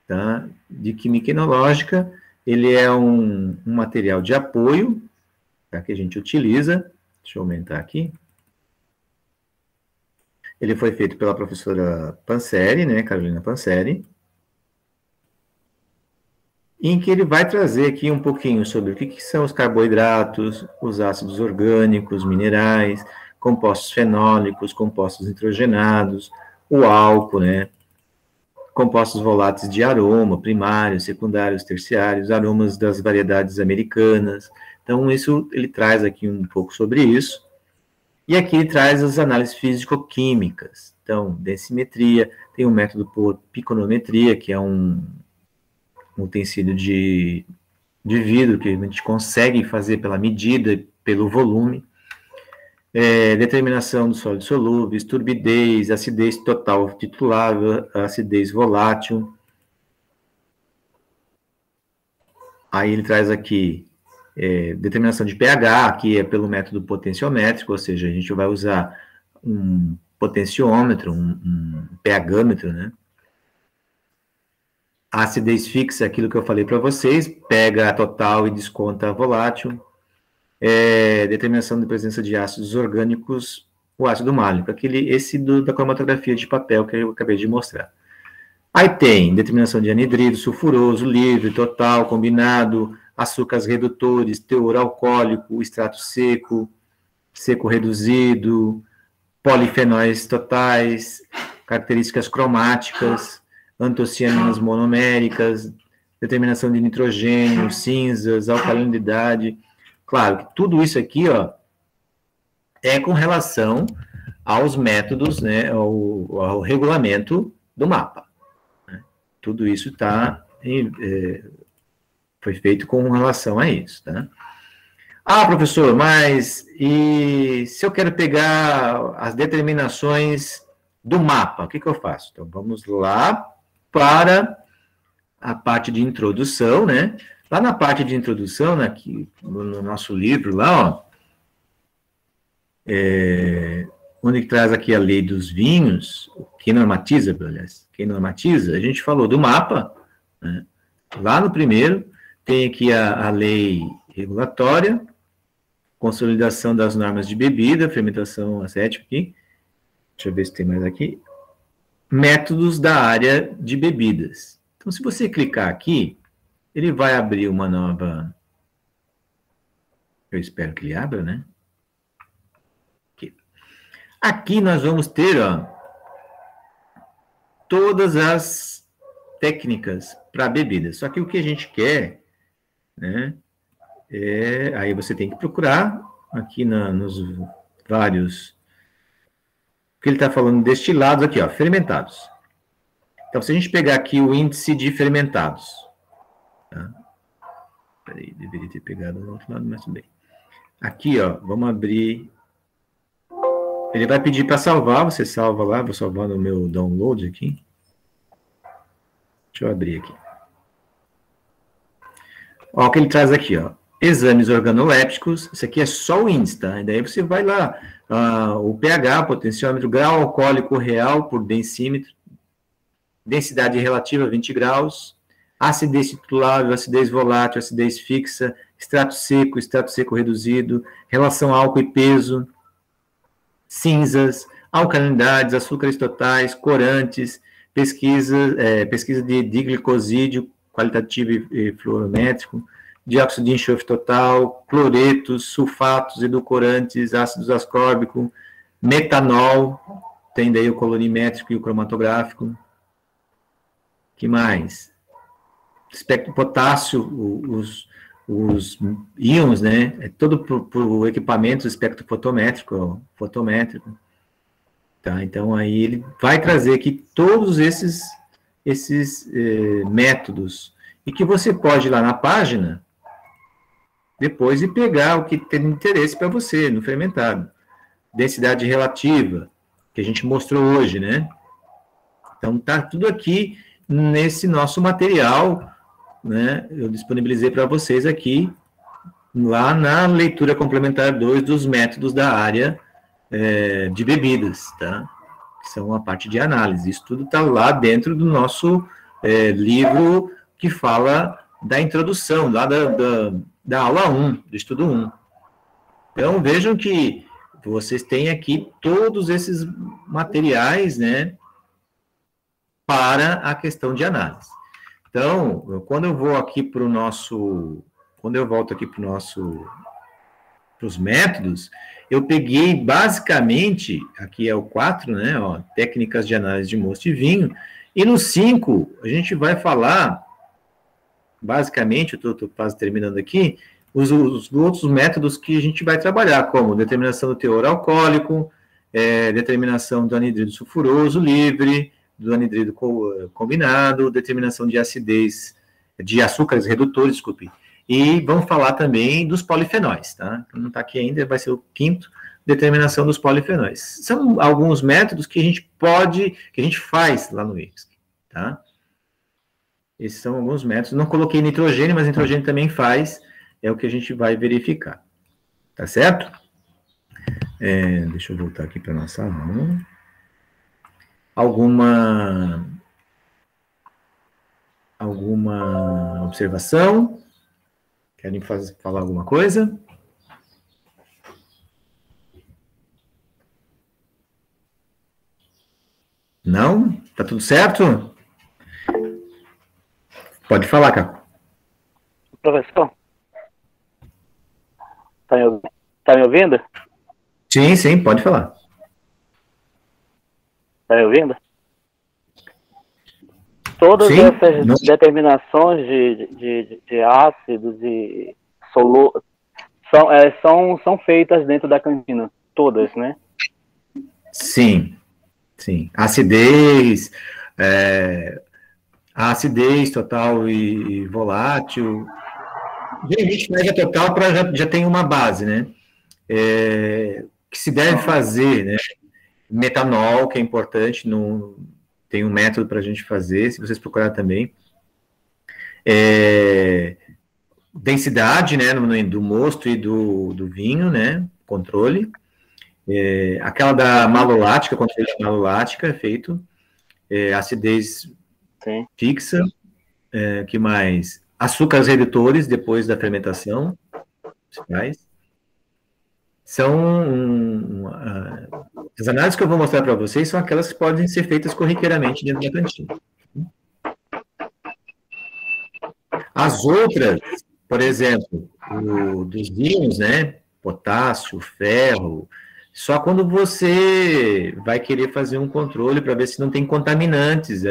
tá, de química enológica. Ele é um material de apoio, tá, que a gente utiliza. Deixa eu aumentar aqui. Ele foi feito pela professora Panseri, né, Carolina Panseri, em que ele vai trazer aqui um pouquinho sobre o que são os carboidratos, os ácidos orgânicos, minerais, compostos fenólicos, compostos nitrogenados, o álcool, né, compostos voláteis de aroma, primários, secundários, terciários, aromas das variedades americanas. Então, isso ele traz aqui um pouco sobre isso. E aqui ele traz as análises físico-químicas. Então, densimetria, tem o método por piconometria, que é um utensílio de vidro que a gente consegue fazer pela medida, pelo volume. Determinação dos sólidos solúveis, turbidez, acidez total titulável, acidez volátil. Aí ele traz aqui determinação de pH, que é pelo método potenciométrico, ou seja, a gente vai usar um potenciômetro, um pHômetro, né? A acidez fixa, aquilo que eu falei para vocês, pega a total e desconta a volátil. Determinação de presença de ácidos orgânicos, o ácido málico, esse da cromatografia de papel que eu acabei de mostrar. Aí tem determinação de anidrido, sulfuroso, livre, total, combinado, açúcares redutores, teor alcoólico, extrato seco, seco reduzido, polifenóis totais, características cromáticas, antocianinas monoméricas, determinação de nitrogênio, cinzas, alcalinidade. Claro que tudo isso aqui, ó, é com relação aos métodos, né, ao regulamento do mapa. Né? tudo isso foi feito com relação a isso, tá? Ah, professor, mas e se eu quero pegar as determinações do mapa, o que eu faço? Então, vamos lá para a parte de introdução, né? Lá na parte de introdução, aqui, no nosso livro, lá, ó, onde traz aqui a lei dos vinhos, quem normatiza, a gente falou do mapa, né? Lá no primeiro, tem aqui a lei regulatória, consolidação das normas de bebida, fermentação acética aqui, deixa eu ver se tem mais aqui, métodos da área de bebidas. Então, se você clicar aqui, ele vai abrir uma nova, eu espero que ele abra, né? Aqui nós vamos ter, ó, todas as técnicas para bebidas. Só que o que a gente quer, né, aí você tem que procurar aqui nos vários, que ele está falando destilados aqui, ó, fermentados. Então, se a gente pegar aqui o índice de fermentados, tá? Peraí, deveria ter pegado no outro lado, mas tudo bem. Aqui, ó, vamos abrir. Ele vai pedir para salvar, você salva lá, vou salvar no meu download aqui. Deixa eu abrir aqui. Ó, o que ele traz aqui, ó. Exames organolépticos, isso aqui é só o índice, tá? E daí você vai lá, o pH, potenciômetro, grau alcoólico real por densímetro, densidade relativa 20 graus, acidez titulável, acidez volátil, acidez fixa, extrato seco reduzido, relação álcool e peso, cinzas, alcalinidades, açúcares totais, corantes, pesquisa de diglicosídeo qualitativo e fluorométrico, dióxido de enxofre total, cloretos, sulfatos, edulcorantes, ácidos ascórbico, metanol, tem daí o colorimétrico e o cromatográfico. Que mais? Espectro potássio, os íons, né? É todo por equipamento espectrofotométrico, fotométrico. Tá? Então, aí ele vai trazer aqui todos esses métodos, e que você pode ir lá na página, depois, e pegar o que tem interesse para você, no fermentado. Densidade relativa, que a gente mostrou hoje, né? Então, tá tudo aqui nesse nosso material, né? Eu disponibilizei para vocês aqui, lá na leitura complementar 2 dos métodos da área de bebidas, tá? Que são a parte de análise. Isso tudo está lá dentro do nosso livro que fala da introdução, lá da aula 1, do estudo 1. Então, vejam que vocês têm aqui todos esses materiais, né, para a questão de análise. Então, quando eu volto aqui para os métodos, eu peguei basicamente, aqui é o 4, né, ó, técnicas de análise de mosto e vinho, e no 5, a gente vai falar, basicamente, eu estou quase terminando aqui, os outros métodos que a gente vai trabalhar, como determinação do teor alcoólico, determinação do anidrido sulfuroso livre, do anidrido combinado, determinação de acidez, de açúcares redutores, desculpe. E vamos falar também dos polifenóis, tá? Não está aqui ainda, vai ser o 5º, determinação dos polifenóis. São alguns métodos que a gente faz lá no IFSC, tá? Esses são alguns métodos. Não coloquei nitrogênio, mas nitrogênio também faz, é o que a gente vai verificar. Tá certo? Deixa eu voltar aqui para a nossa aula. Alguma observação? Querem falar alguma coisa? Não? Tá tudo certo? Pode falar, Caco.
Professor? Tá me ouvindo?
Sim, pode falar.
Tá me ouvindo? Todas essas determinações de ácidos e solúveis são feitas dentro da cantina, todas, né?
Sim. Acidez, a acidez total e volátil. Geralmente média total para já tem uma base, né? Que se deve fazer, né? Metanol, que é importante, tem um método para a gente fazer, se vocês procurarem também. Densidade, né, do mosto e do vinho, né? Controle. Aquela da malolática, controle da malolática é feito. Acidez fixa. Que mais? Açúcares redutores depois da fermentação. Se faz. As análises que eu vou mostrar para vocês são aquelas que podem ser feitas corriqueiramente dentro da cantina. As outras, por exemplo, dos íons, né? Potássio, ferro, só quando você vai querer fazer um controle para ver se não tem contaminantes.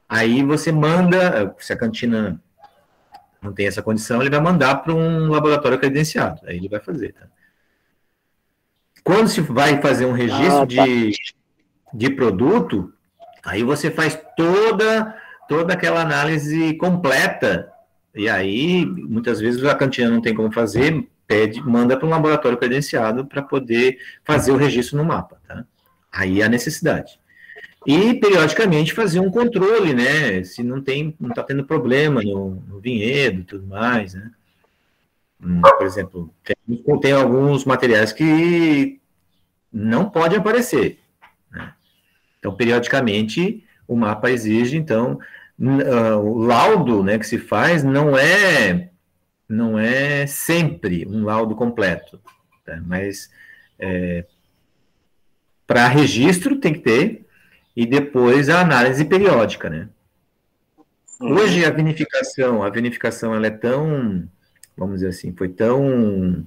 Aí você manda, se a cantina não tem essa condição, ele vai mandar para um laboratório credenciado. Aí ele vai fazer, tá? Quando se vai fazer um registro de produto, aí você faz toda aquela análise completa, e aí, muitas vezes, a cantina não tem como fazer, manda para um laboratório credenciado para poder fazer o registro no mapa, tá? Aí há necessidade. E, periodicamente, fazer um controle, né? Se não está tendo problema no vinhedo e tudo mais, né? Por exemplo, tem alguns materiais que não podem aparecer, né? Então, periodicamente, o mapa exige, então, o laudo, né, que se faz não é sempre um laudo completo, tá? Mas para registro tem que ter, e depois a análise periódica, né? Hoje a vinificação ela é tão, vamos dizer assim, foi tão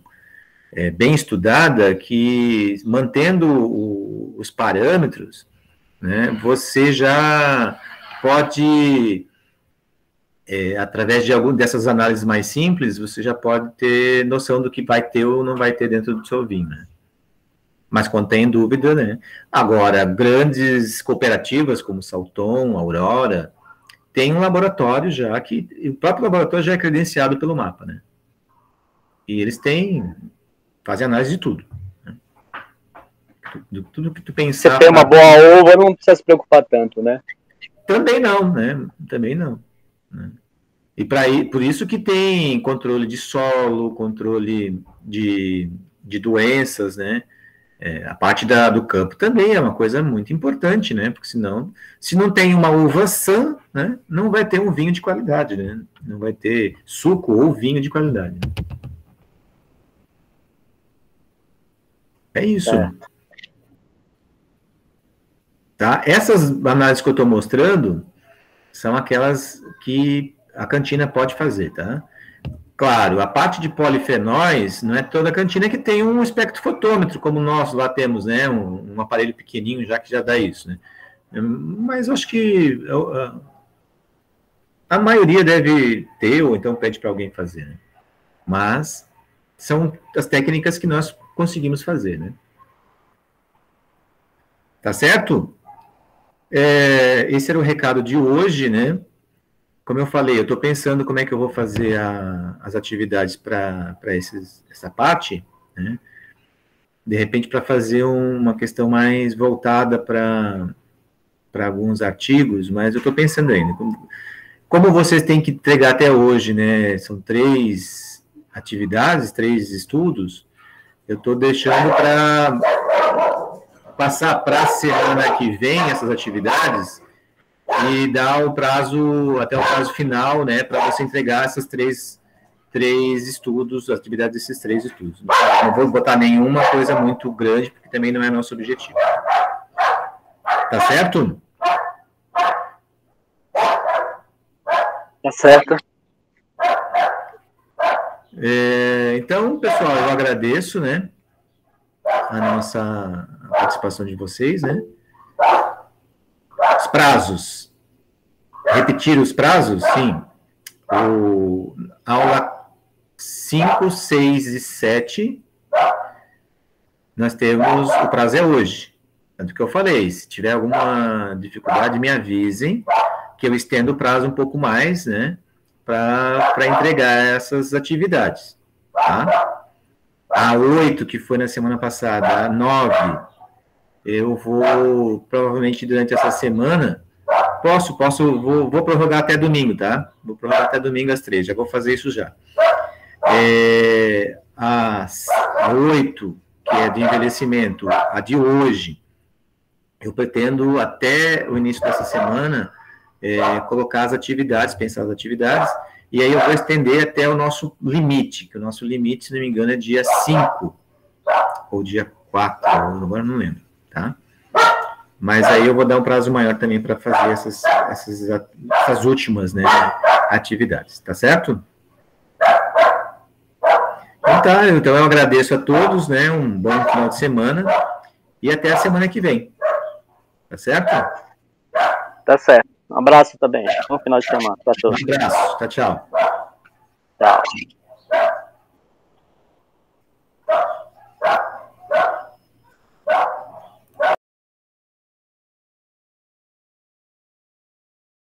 bem estudada que, mantendo os parâmetros, né, você já pode, através de alguma dessas análises mais simples, você já pode ter noção do que vai ter ou não vai ter dentro do seu vinho, né? Mas quando tem dúvida, né? Agora, grandes cooperativas como Salton, Aurora, tem um laboratório já o próprio laboratório já é credenciado pelo mapa, né? E eles fazem análise de tudo, né? Tudo que tu pensar.
Se tem uma boa uva, não precisa se preocupar tanto, né?
Também não, né? Também não, né? E por isso que tem controle de solo, controle de doenças, né? A parte do campo também é uma coisa muito importante, né? Porque senão, se não tem uma uva sã, né, não vai ter um vinho de qualidade, né? Não vai ter suco ou vinho de qualidade. É isso. Tá? Essas análises que eu estou mostrando são aquelas que a cantina pode fazer, tá? Claro, a parte de polifenóis, não é toda cantina que tem um espectrofotômetro, como nós lá temos, né? Um aparelho pequenininho que já dá isso, né? Mas eu acho que a maioria deve ter, ou então pede para alguém fazer, né? Mas são as técnicas que nós conseguimos fazer, né? Tá certo? Esse era o recado de hoje, né? Como eu falei, eu estou pensando como é que eu vou fazer as atividades para essa parte, né? De repente, para fazer uma questão mais voltada para alguns artigos, mas eu estou pensando ainda. Como vocês têm que entregar até hoje, né? São 3 atividades, 3 estudos, eu estou deixando para passar para a semana que vem essas atividades e dar o prazo, até o prazo final, né, para você entregar essas três estudos, as atividades desses 3 estudos. Não vou botar nenhuma coisa muito grande, porque também não é nosso objetivo. Tá certo?
Tá certo.
Então, pessoal, eu agradeço, né, a participação de vocês, né? Os prazos. Repetir os prazos? Sim. Aula 5, 6 e 7, nós temos, o prazo é hoje. Tanto que eu falei, se tiver alguma dificuldade, me avisem, que eu estendo o prazo um pouco mais, né, para entregar essas atividades, tá? A 8, que foi na semana passada, a 9, eu vou, provavelmente durante essa semana, vou prorrogar até domingo, tá? Vou prorrogar até domingo às 3, já vou fazer isso já. A 8, que é de envelhecimento, a de hoje, eu pretendo, até o início dessa semana, colocar as atividades, pensar as atividades, e aí eu vou estender até o nosso limite, que o nosso limite, se não me engano, é dia 5, ou dia 4, agora não lembro, tá? Mas aí eu vou dar um prazo maior também para fazer essas últimas, né, atividades, tá certo? Então eu agradeço a todos, né, um bom final de semana, e até a semana que vem, tá certo?
Tá certo. Um abraço também. Bom final de semana para todos.
Um abraço. Tchau, tchau.
Tchau.